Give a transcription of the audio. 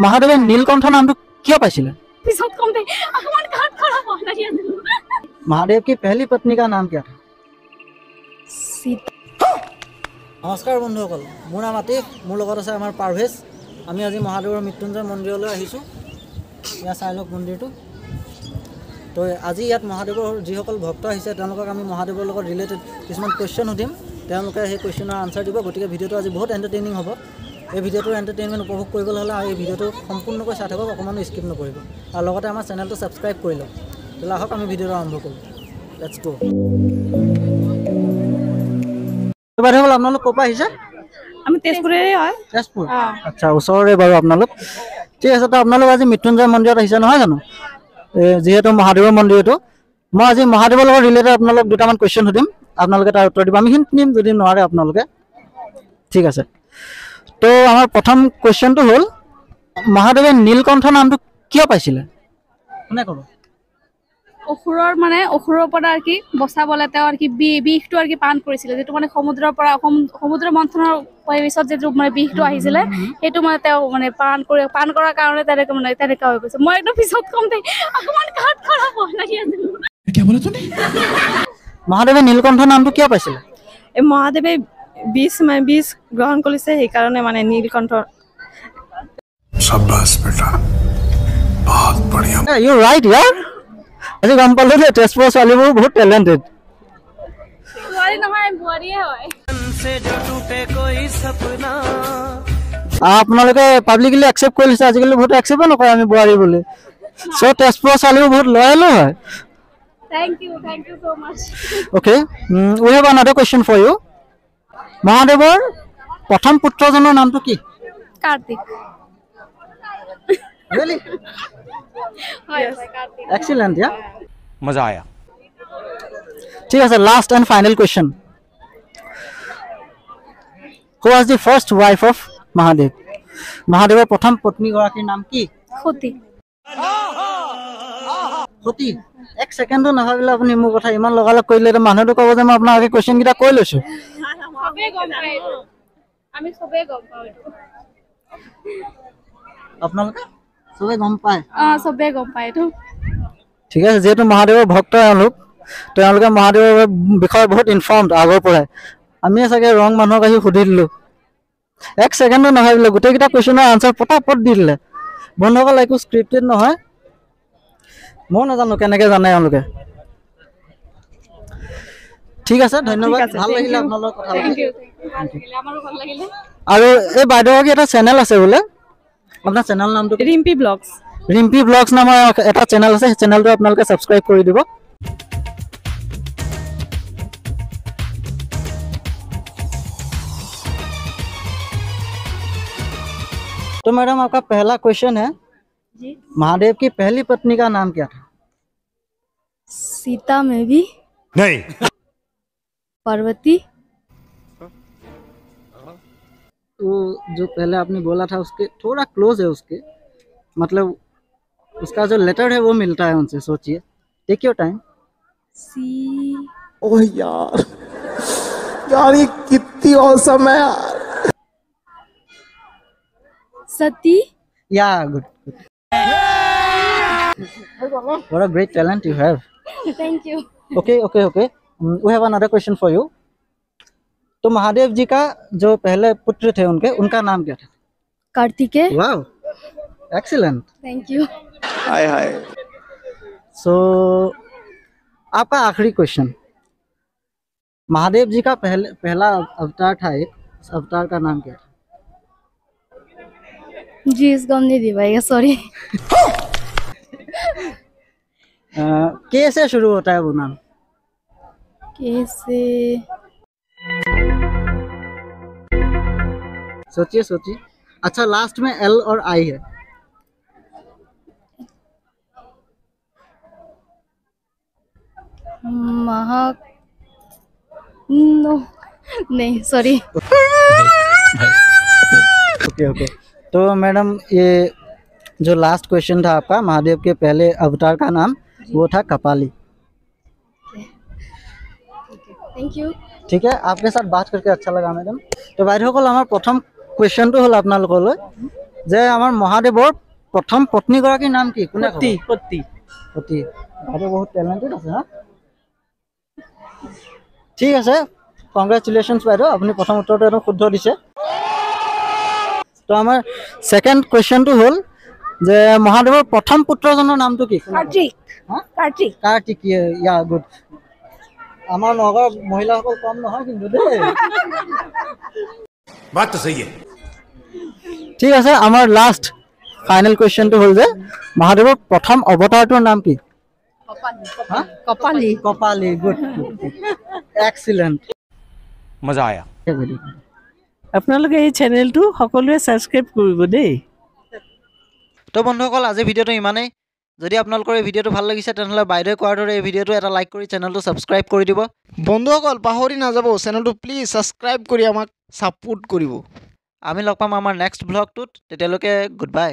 महादेवे नीलकंठ नाम तो क्यों पाइছিলে? महादेव की पहली पत्नी का नाम क्या था? नमस्कार बंधुসকল, মোৰ নাম আতিফ, মোৰ লগত আছে আমাৰ পাৰভেজ। আমি আজি মহাদেৱৰ মৃত্যুঞ্জয় মন্দিৰলৈ আহিছোঁ। ইয়াত চাই লওক মন্দিৰটো। তো আজি ইয়াত মহাদেৱৰ যিসকল ভক্ত আহিছে তেওঁলোকক আমি মহাদেৱৰ লগত ৰিলেটেড কিছুমান কুৱেশ্যন সুধিম। তেওঁলোকে সেই কুৱেশ্যনৰ আনচাৰ দিব। গতিকে ভিডিঅ'টো আজি বহুত এণ্টাৰটেইনিং হ'ব। এই ভিডিঅ'টোৰ এণ্টাৰটেইনমেণ্ট উপভোগ কৰিবলৈ হ'লে এই ভিডিঅ'টো সম্পূৰ্ণকৈ চাই থাকক, অকণমানো স্কিপ নকৰিব। আৰু লগতে আমাৰ চেনেলটো ছাবস্ক্ৰাইব কৰি লওক। তেতিয়াহ'লে আহক আমি ভিডিঅ'টো আৰম্ভ কৰোঁ। লেটছ গো। বাইদেউ আপোনালোক ক'ৰ পৰা আহিছে? আমি তেজপুৰৰে হয়। তেজপুৰ, আচ্ছা, ওচৰৰে বাৰু আপোনালোক। ঠিক আছে, তো আপোনালোক আজি মৃত্যুঞ্জয় মন্দিৰত আহিছে নহয় জানো? যিহেতু মহাদেৱৰ মন্দিৰ এইটো, মই আজি মহাদেৱৰ লগত ৰিলেটেড আপোনালোক দুটামান কুৱেশ্যন সুধিম, আপোনালোকে তাৰ উত্তৰ দিব। আমি হিণ্ট দিম যদি নোৱাৰে আপোনালোকে। ঠিক আছে, তো আমাৰ প্ৰথম কুৱেশ্যনটো হ'ল মহাদেৱে নীলকণ্ঠ নামটো কিয় পাইছিলে? কোনে ক'ব? অসুৰৰ মানে অসুৰৰ পৰা আৰু কি বচাবলৈ তেওঁ আৰু কি বিষটো আৰু কি পান কৰিছিলে, যিটো মানে সমুদ্ৰৰ পৰা সমুদ্ৰ মন্থনৰ পিছত যিটো মানে বিষটো আহিছিলে সেইটো মানে তেওঁ মানে পান কৰাৰ কাৰণে তেনেকুৱা হৈ গৈছে। মই একদম পিছত কম দেই, অকণমান কাট কৰা হ'ব লাগি আছে। মহাদেৱে নীলকণ্ঠ নামটো কিয় পাইছিলে? এই মহাদেৱে বিষ গ্ৰহণ কৰিছে, সেইকাৰণে মানে নীলকণ্ঠ। शाबाश बेटा, बहुत बढ़िया। ইউ ৰাইট ইয়াৰ। আজি গম পালোঁ যে তেজপুৰৰ ছোৱালীবোৰ বহুত টেলেণ্টেড। ছোৱালী নহয়, বোৱাৰীয়ে হয়। আপোনালোকে পাব্লিকলি একচেপ্ট কৰি লৈছে, আজিকালি বহুত একচেপ্টে নকৰে আমি বোৱাৰী বুলি। চ' তেজপুৰৰ ছোৱালীবোৰ বহুত লয়েলো হয়। Thank you so much. Okay, we have another question for you. মহাদেৱৰ প্ৰথম পুত্ৰজনৰ নামটো কি? কাৰ্তিক। Really? হয়, কাৰ্তিক। Excellent, yeah. मजा आया। ঠিক আছে, last and final question. Who was the first wife of Mahadev? মহাদেৱৰ প্ৰথম পত্নীগৰাকীৰ নাম কি? সতী। সতী? এক ছেকেণ্ডো নাভাবিলে আপুনি মোৰ কথা ইমান লগালগ কৰিলে, মানুহটো ক'ব যে মই আপোনাক কুৱেশ্যন কেইটা কৈ লৈছোঁ। আপোনালোকে চবে গম পায়? চবে গম পায় এইটো। ঠিক আছে, যিহেতু মহাদেৱৰ ভক্ত তেওঁলোকে মহাদেৱৰ বিষয়ে বহুত ইনফৰ্মড আগৰ পৰাই। আমিয়ে চাগে ৰং মানুহক আহি সুধি দিলোঁ। এক ছেকেণ্ডো নাভাবিলে গোটেইকেইটা কুৱেশ্যনৰ আনচাৰ পটাপট দি দিলে। বন্ধুসকল, একো স্ক্ৰিপ্টেড নহয়, মই নাজানো কেনেকৈ জানে এওঁলোকে। ঠিক আছে, ধন্যবাদ, ভাল লাগিলে আপোনাৰ লগত কথা পাতি। আৰু এই বাইদেউগৰাকী এটা চেনেল আছে বোলে, আপোনাৰ চেনেল নামটো? ৰিম্পী ব্লগছ। ৰিম্পী ব্লগছ নামৰ এটা চেনেল আছে, সেই চেনেলটো আপোনালোকে ছাবস্ক্ৰাইব কৰি দিব। तो मैडम आपका पहला क्वेश्चन है जी। महादेव की पहली पत्नी का नाम क्या था? सीता में भी नहीं। पार्वती। तो जो पहले आपने बोला था उसके थोड़ा क्लोज है, उसके मतलब उसका जो लेटर है वो मिलता है उनसे। सोचिए, टेक योर टाइम। सी। ओह यार, ये कितनी औसम है यार। सती। या good. What a great talent you have. Thank you. Okay. We have another question for you. तो महादेव जी का जो पहले पुत्र थे उनका नाम क्या था? Kartikeya. Wow, excellent. Thank you. हाय हाय। सो आपका आखिरी क्वेश्चन, महादेव जी का पहला अवतार था एक, उस अवतार का नाम क्या था? जी इसको हम नहीं दे पाएगा, सॉरी। के से शुरू होता है वो नाम? कैसे? सोचिए। अच्छा, लास्ट में एल और आई है। नो, नहीं, सॉरी। ओके। तो मैडम, ये जो लास्ट क्वेश्चन था आपका, महादेव के पहले अवतार का नाम वो था कपाली। Thank you. ठीक है, आपके साथ बात करके अच्छा लगा मैडम। तो বাইদেউসকল, আমাৰ প্ৰথম কুৱেশ্যনটো হ'ল আপোনালোকলৈ যে আমাৰ মহাদেৱৰ প্ৰথম পত্নীগৰাকীৰ নাম কি কোনে সতী সতী সতী বাইদেউ বহুত টেলেণ্টেড আছে হা ঠিক আছে কংগ্ৰেচুলেশ্যনছ বাইদেউ আপুনি প্ৰথম উত্তৰটো একদম শুদ্ধ দিছে তো আমাৰ ছেকেণ্ড কুৱেশ্যনটো হ'ল যে মহাদেৱৰ প্ৰথম পুত্ৰজনৰ নামটো কি কাৰ্তিক হা কাৰ্তিক কাৰ্তিক ইয়া গুড আমাৰ নগাঁৱৰ মহিলাসকল কম নহয় কিন্তু দেই बात तो सही है ঠিক আছে আমাৰ লাষ্ট ফাইনেল কুৱেশ্যনটো হ'ল যে মহাদেৱৰ প্ৰথম অৱতাৰটোৰ নাম কি হা কপালী কপালী গুড এক্সিলেণ্ট मजा आया আপোনালোকে এই চেনেলটো সকলোৱে ছাবস্ক্ৰাইব কৰিব দেই তো বন্ধুসকল আজি ভিডিঅ'টো ইমানেই যদি আপোনালোকৰ এই ভিডিঅ'টো ভাল লাগিছে তেনেহ'লে বাইদেৱে কোৱাৰ দৰে এই ভিডিঅ'টো এটা লাইক কৰি চেনেলটো ছাবস্ক্ৰাইব কৰি দিব বন্ধুসকল পাহৰি নাযাব চেনেলটো প্লিজ ছাবস্ক্ৰাইব কৰি আমাক ছাপোৰ্ট কৰিব আমি লগ পাম আমাৰ নেক্সট ভ্লগটোত তেতিয়ালৈকে গুড বাই